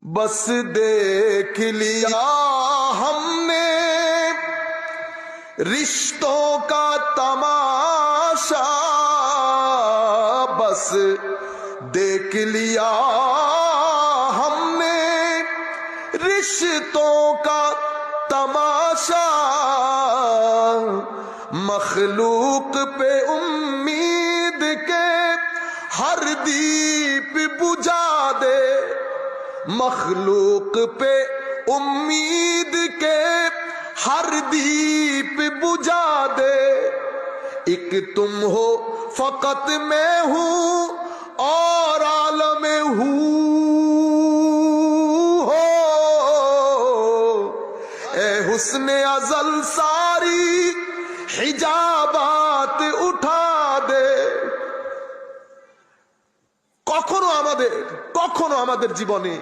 بس دیکھ لیا ہم نے رشتوں کا تماشا، بس دیکھ لیا ہم نے رشتوں کا تماشا، مخلوق پہ امید کے ہر دیپ بجھا دے، مخلوق پہ امید کے ہر دیپ بجھا دے، ایک تم ہو فقط میں ہوں اور عالم ہو، اے حسن ازل ساری হিজাবাত উঠা দে। কখনো আমাদের জীবনে